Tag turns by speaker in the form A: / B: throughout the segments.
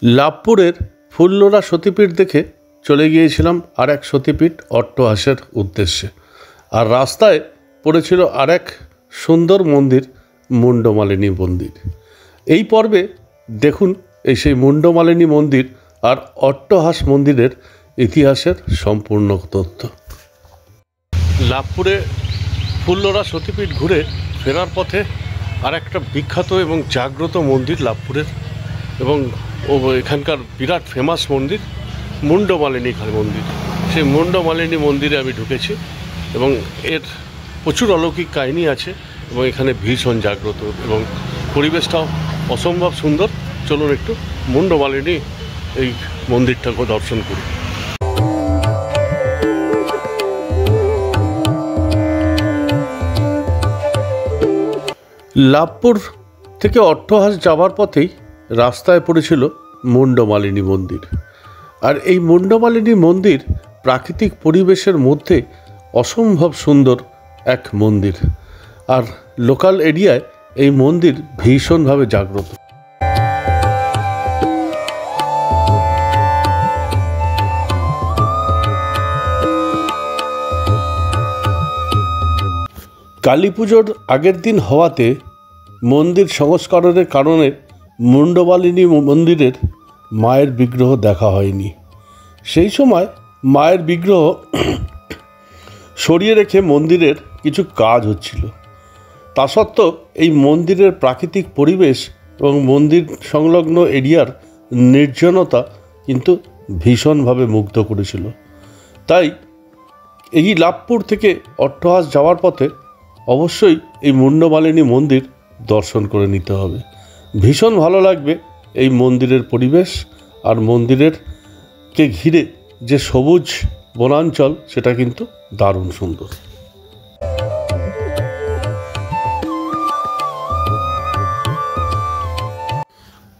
A: লাভপুরের ফুল্লরা সতীপীঠ দেখে চলে গিয়েছিলাম আর এক সতীপীঠ অট্টহাসের উদ্দেশ্যে। আর রাস্তায় পড়েছিল আর এক সুন্দর মন্দির, মুন্ডমালিনী মন্দির। এই পর্বে দেখুন এই সেই মুন্ডমালিনী মন্দির আর অট্টহাস মন্দিরের ইতিহাসের সম্পূর্ণ তথ্য। লাভপুরে ফুল্লরা সতীপীঠ ঘুরে ফেরার পথে আর একটা বিখ্যাত এবং জাগ্রত মন্দির লাভপুরের, এবং এখানকার বিরাট ফেমাস মন্দির মুন্ডমালিনী মন্দির। সেই মুন্ডমালিনী মন্দিরে আমি ঢুকেছি এবং এর প্রচুর অলৌকিক কাহিনী আছে এবং এখানে ভীষণ জাগ্রত এবং পরিবেশটাও অসম্ভব সুন্দর। চলুন একটু মুন্ডমালিনী এই মন্দিরটাকে দর্শন করি। লাভপুর থেকে অট্টহাস যাওয়ার পথেই রাস্তায় পড়েছিল মুন্ডমালিনী মন্দির। আর এই মুন্ডমালিনী মন্দির প্রাকৃতিক পরিবেশের মধ্যে অসম্ভব সুন্দর এক মন্দির, আর লোকাল এরিয়ায় এই মন্দির ভীষণভাবে জাগ্রত। কালী পুজোর আগের দিন হওয়াতে মন্দির সংস্কারের কারণে মুন্ডমালিনী মন্দিরের মায়ের বিগ্রহ দেখা হয়নি। সেই সময় মায়ের বিগ্রহ সরিয়ে রেখে মন্দিরের কিছু কাজ হচ্ছিল। তা সত্ত্বেও এই মন্দিরের প্রাকৃতিক পরিবেশ এবং মন্দির সংলগ্ন এরিয়ার নির্জনতা কিন্তু ভীষণভাবে মুগ্ধ করেছিল। তাই এই লাভপুর থেকে অট্টহাস যাওয়ার পথে অবশ্যই এই মুন্ডমালিনী মন্দির দর্শন করে নিতে হবে। ভীষণ ভালো লাগবে এই মন্দিরের পরিবেশ, আর মন্দিরেরকে ঘিরে যে সবুজ বনাঞ্চল সেটা কিন্তু দারুণ সুন্দর।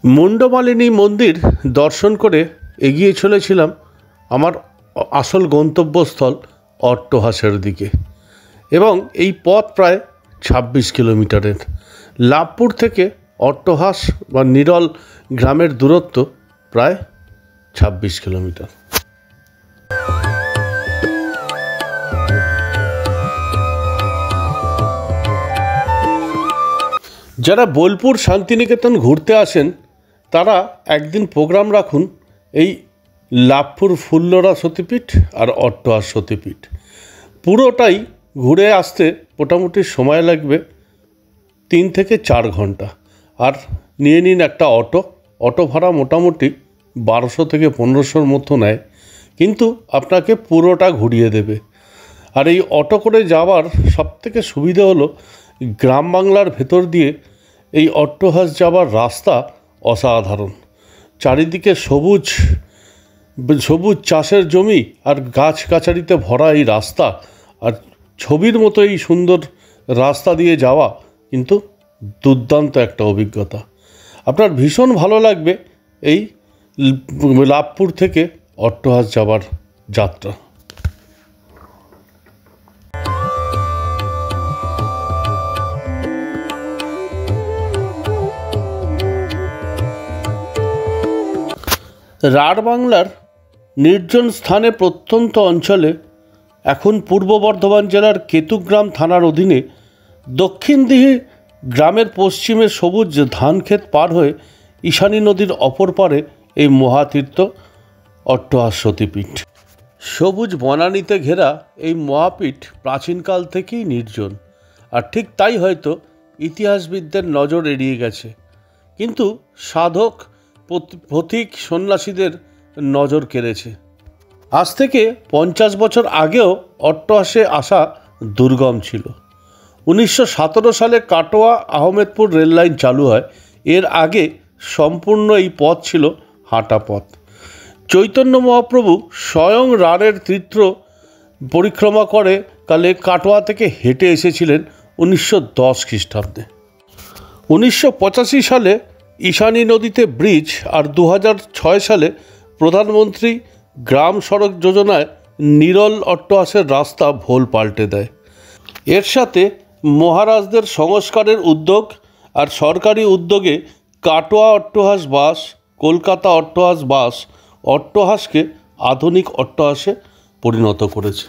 A: মুন্ডমালিনী মন্দির দর্শন করে এগিয়ে চলেছিলাম আমার আসল গন্তব্যস্থল অট্টহাসের দিকে, এবং এই পথ প্রায় 26 কিলোমিটারের। লাভপুর থেকে অট্টহাস বা নিরল গ্রামের দূরত্ব প্রায় 26 কিলোমিটার। যারা বোলপুর শান্তিনিকেতন ঘুরতে আসেন তারা একদিন প্রোগ্রাম রাখুন এই লাভপুর ফুল্লরা সতীপীঠ আর অট্টহাস সতীপীঠ। পুরোটাই ঘুরে আসতে মোটামুটি সময় লাগবে 3 থেকে 4 ঘন্টা। আর নিয়ে নিন একটা অটো ভাড়া মোটামুটি 1200 থেকে 1500 মতো নেয়, কিন্তু আপনাকে পুরোটা ঘুরিয়ে দেবে। আর এই অটো করে যাওয়ার সবথেকে সুবিধা হলো গ্রাম বাংলার ভেতর দিয়ে এই অট্টহাস যাওয়ার রাস্তা অসাধারণ। চারিদিকে সবুজ চাষের জমি আর গাছগাছালিতে ভরা এই রাস্তা, আর ছবির মতো এই সুন্দর রাস্তা দিয়ে যাওয়া কিন্তু দুর্দান্ত একটা অভিজ্ঞতা। আপনার ভীষণ ভালো লাগবে এই লাভপুর থেকে অট্টহাস যাওয়ার যাত্রা। রাঢ় বাংলার নির্জন স্থানে প্রত্যন্ত অঞ্চলে এখন পূর্ব বর্ধমান জেলার কেতুগ্রাম থানার অধীনে দক্ষিণদিঘি গ্রামের পশ্চিমে সবুজ ধানক্ষেত পার হয়ে ঈশানী নদীর অপর পারে এই মহাতীর্থ অট্টহাস সতীপীঠ। সবুজ বনানীতে ঘেরা এই মহাপীঠ প্রাচীনকাল থেকেই নির্জন, আর ঠিক তাই হয়তো ইতিহাসবিদদের নজর এড়িয়ে গেছে, কিন্তু সাধক পথিক সন্ন্যাসীদের নজর কেড়েছে। আজ থেকে 50 বছর আগেও অট্টহাসে আসা দুর্গম ছিল। 1917 সালে কাটোয়া আহমেদপুর রেললাইন চালু হয়। এর আগে সম্পূর্ণ এই পথ ছিল হাঁটা পথ। চৈতন্য মহাপ্রভু স্বয়ং রাঢ়ের তীর্থ পরিক্রমা করে কালে কাটোয়া থেকে হেঁটে এসেছিলেন 1910 খ্রিস্টাব্দে। 1985 সালে ঈশানী নদীতে ব্রিজ, আর 2006 সালে প্রধানমন্ত্রী গ্রাম সড়ক যোজনায় নিরল অট্টহাসের রাস্তা ভোল পাল্টে দেয়। এর সাথে মহারাজদের সংস্কারের উদ্যোগ আর সরকারি উদ্যোগে কাটোয়া অট্টহাস বাস কলকাতা অট্টহাস বাস অট্টহাসকে আধুনিক অট্টহাসে পরিণত করেছে।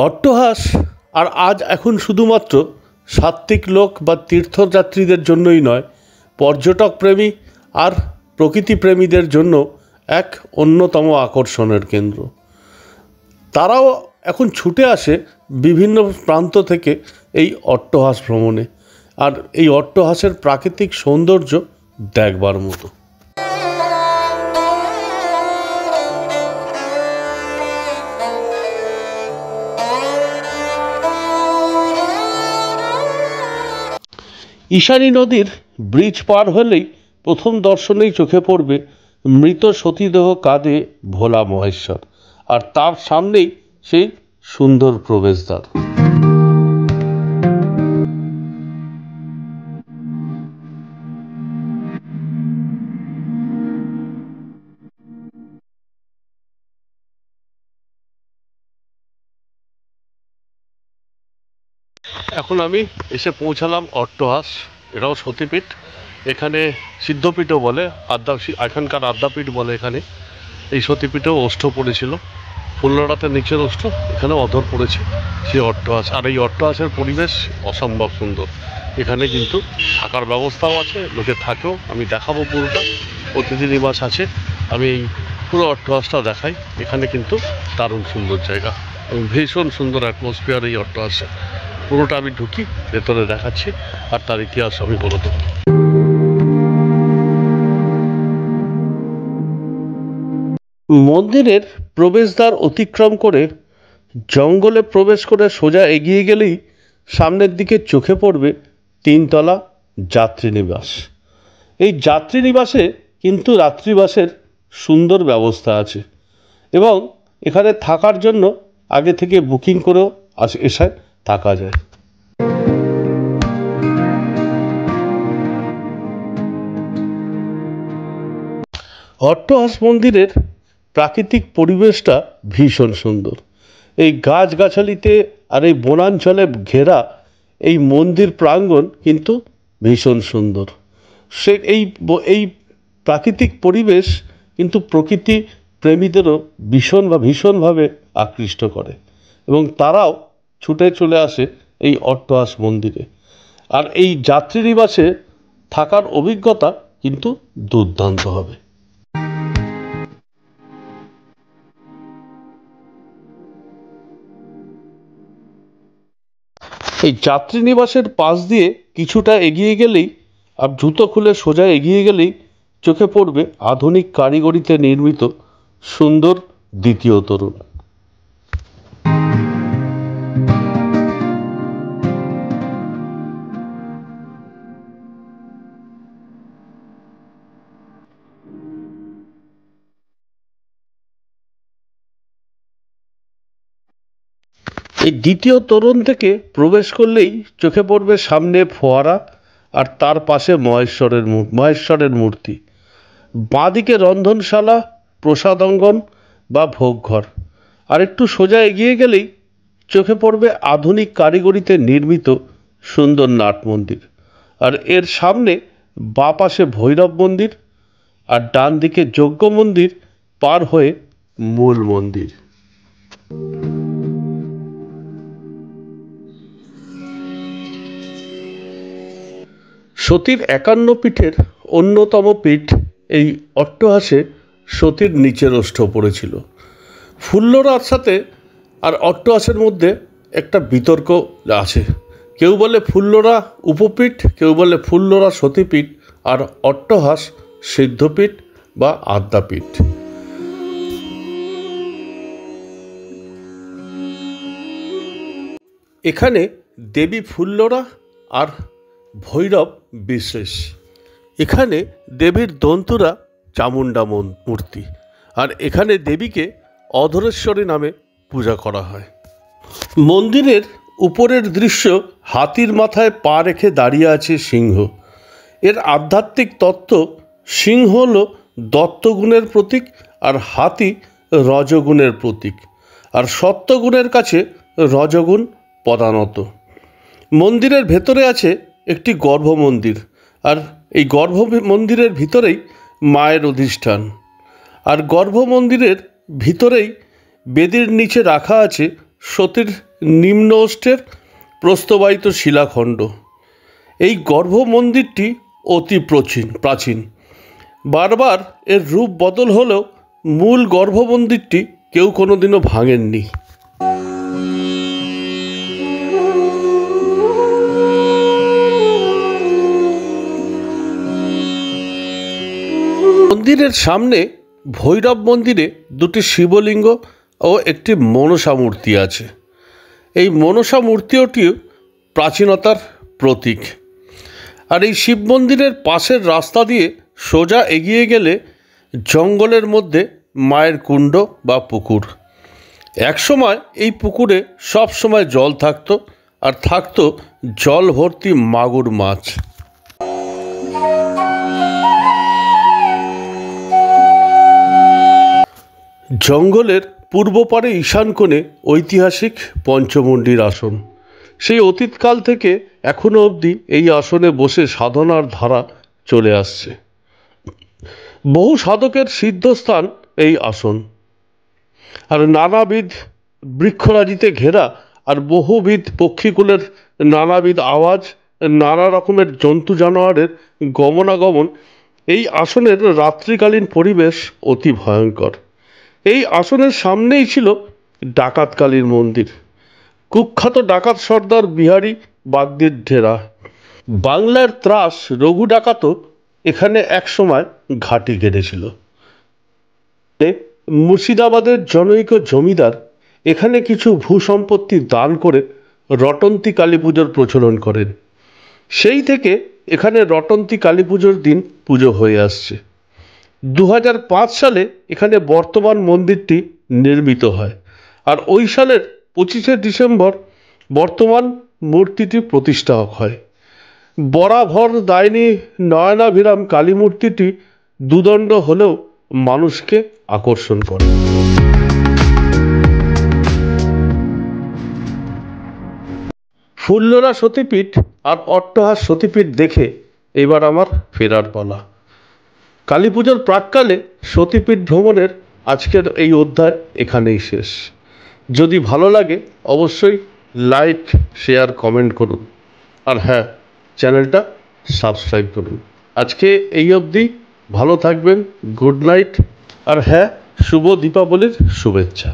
A: অট্টহাস আর আজ এখন শুধুমাত্র সাত্ত্বিক লোক বা তীর্থযাত্রীদের জন্যই নয়, পর্যটক প্রেমী আর প্রকৃতিপ্রেমীদের জন্য এক অন্যতম আকর্ষণের কেন্দ্র। তারাও এখন ছুটে আসে বিভিন্ন প্রান্ত থেকে এই অট্টহাস ভ্রমণে, আর এই অট্টহাসের প্রাকৃতিক সৌন্দর্য দেখবার মতো। ঈশানী নদীর ব্রিজ পার হলেই প্রথম দর্শনেই চোখে পড়বে মৃত সতীদেহ কাঁধে ভোলা মহেশ্বর, আর তার সামনেই সেই সুন্দর প্রবেশদ্বার। এখন আমি এসে পৌঁছালাম অট্টহাস। এটাও সতীপীঠ, এখানে সিদ্ধপীঠও বলে, এখানকার আদ্যাপীঠ বলে। এখানে এই সতীপীঠেও ওষ্ঠ পড়েছিল, ফুল্লরাতে নিচের ওষ্ঠ, এখানে অধর পড়েছে সেই অট্টহাস। আর এই অট্টহাসের পরিবেশ অসম্ভব সুন্দর। এখানে কিন্তু থাকার ব্যবস্থাও আছে, লোকে থাকেও। আমি দেখাবো পুরোটা, অতিথি নিবাস আছে। আমি এই পুরো অট্টহাসটা দেখাই। এখানে কিন্তু দারুণ সুন্দর জায়গা এবং ভীষণ সুন্দর অ্যাটমসফিয়ার এই অট্টহাসে। পুরোটা আমি ঢুকি, ভেতরে দেখাচ্ছি, আর তার ইতিহাস আমি বলে দেবো। মন্দিরের প্রবেশদ্বার অতিক্রম করে জঙ্গলে প্রবেশ করে সোজা এগিয়ে গেলেই সামনের দিকে চোখে পড়বে 3 তলা যাত্রীনিবাস। এই যাত্রীনিবাসে কিন্তু রাত্রিবাসের সুন্দর ব্যবস্থা আছে এবং এখানে থাকার জন্য আগে থেকে বুকিং করেও এসে থাকা যায়। অট্টহাস মন্দিরের প্রাকৃতিক পরিবেশটা ভীষণ সুন্দর। এই গাছগাছালিতে আর এই বনাঞ্চলে ঘেরা এই মন্দির প্রাঙ্গণ কিন্তু ভীষণ সুন্দর। এই প্রাকৃতিক পরিবেশ কিন্তু প্রকৃতি প্রেমীদেরও ভীষণভাবে আকৃষ্ট করে এবং তারাও ছুটে চলে আসে এই অট্টহাস মন্দিরে। আর এই যাত্রীনিবাসে থাকার অভিজ্ঞতা কিন্তু দুর্দান্ত হবে। এই যাত্রীনিবাসের পাশ দিয়ে কিছুটা এগিয়ে গেলেই, আর জুতো খুলে সোজা এগিয়ে গেলেই চোখে পড়বে আধুনিক কারিগরিতে নির্মিত সুন্দর দ্বিতীয় তোরণ। এই দ্বিতীয় তোরণ থেকে প্রবেশ করলেই চোখে পড়বে সামনে ফোয়ারা, আর তার পাশে মহেশ্বরের মূর্তি। বাঁদিকে রন্ধনশালা, প্রসাদাঙ্গন বা ভোগঘর। আর একটু সোজা এগিয়ে গেলেই চোখে পড়বে আধুনিক কারিগরিতে নির্মিত সুন্দর নাট মন্দির। আর এর সামনে বাঁ পাশে ভৈরব মন্দির, আর ডান দিকে যজ্ঞ মন্দির পার হয়ে মূল মন্দির। সতীর 51 পীঠের অন্যতম পীঠ এই অট্টহাসে সতীর নিচের ওষ্ঠ পড়েছিল। ফুল্লরার সাথে আর অট্টহাসের মধ্যে একটা বিতর্ক আছে। কেউ বলে ফুল্লরা উপপীঠ, কেউ বলে ফুল্লরা সতীপীঠ, আর অট্টহাস সিদ্ধপীঠ বা আদ্যাপীঠ। এখানে দেবী ফুল্লরা আর ভৈরব বিশেষ। এখানে দেবীর দন্তুরা চামুণ্ডা মূর্তি, আর এখানে দেবীকে অধরেশ্বরী নামে পূজা করা হয়। মন্দিরের উপরের দৃশ্য, হাতির মাথায় পা রেখে দাঁড়িয়ে আছে সিংহ। এর আধ্যাত্মিক তত্ত্ব, সিংহ হল দত্তগুণের প্রতীক আর হাতি রজগুণের প্রতীক, আর সত্যগুণের কাছে রজগুণ প্রধানত। মন্দিরের ভেতরে আছে একটি গর্ভ মন্দির, আর এই গর্ভ মন্দিরের ভিতরেই মায়ের অধিষ্ঠান। আর গর্ভ মন্দিরের ভিতরেই বেদির নিচে রাখা আছে সতীর নিম্ন অষ্টের প্রস্তবায়িত শিলাখণ্ড। এই গর্ভ মন্দিরটি অতি প্রাচীন। বারবার এর রূপ বদল হলেও মূল গর্ভ মন্দিরটি কেউ কোনোদিনও ভাঙেননি। মন্দিরের সামনে ভৈরব মন্দিরে দুটি শিবলিঙ্গ ও একটি মনসা মূর্তি আছে। এই মনসা মূর্তিটিও প্রাচীনতার প্রতীক। আর এই শিব মন্দিরের পাশের রাস্তা দিয়ে সোজা এগিয়ে গেলে জঙ্গলের মধ্যে মায়ের কুণ্ড বা পুকুর। একসময় এই পুকুরে সব সময় জল থাকতো, আর থাকতো জল ভর্তি মাগুর মাছ। জঙ্গলের পূর্ব পারে ঈশান কোণে ঐতিহাসিক পঞ্চমুণ্ডির আসন। সেই অতীতকাল থেকে এখনো অবধি এই আসনে বসে সাধনার ধারা চলে আসছে। বহু সাধকের সিদ্ধস্থান এই আসন। আর নানাবিধ বৃক্ষরাজিতে ঘেরা, আর বহুবিধ পক্ষীকুলের নানাবিধ আওয়াজ, নানা রকমের জন্তু জানোয়ারের গমনাগমন। এই আসনের রাত্রিকালীন পরিবেশ অতি ভয়ঙ্কর। এই আসনের সামনেই ছিল ডাকাতকালীর মন্দির। কুখ্যাত ডাকাত সর্দার বিহারী বাগদির ডেরা। বাংলার ত্রাস রঘু ডাকাতও এখানে একসময় ঘাঁটি গেড়েছিল। মুর্শিদাবাদের জনৈক জমিদার এখানে কিছু ভূসম্পত্তি দান করে রটন্তী কালী পুজোর প্রচলন করেন। সেই থেকে এখানে রটন্তী কালী পুজোর দিন পুজো হয়ে আসছে। 2005 সালে এখানে বর্তমান মন্দিরটি নির্মিত হয়, আর ওই সালের 25শে ডিসেম্বর বর্তমান মূর্তিটি প্রতিষ্ঠা হয়। বরাভর দায়নী নয়নাভিরাম কালী মূর্তিটি দুদণ্ড হলেও মানুষকে আকর্ষণ করে। ফুল্লরা সতীপীঠ আর অট্টহাস সতীপীঠ দেখে এবার আমার ফেরার পালা। কালী পুজোর প্রাক্কালে সতীপীঠ ভ্রমণের আজকের এই অধ্যায় এখানেই শেষ। যদি ভালো লাগে অবশ্যই লাইক, শেয়ার, কমেন্ট করুন। আর হ্যাঁ, চ্যানেলটা সাবস্ক্রাইব করুন। আজকে এই অবধি। ভালো থাকবেন। Good night. আর হ্যাঁ, শুভ দীপাবলির শুভেচ্ছা।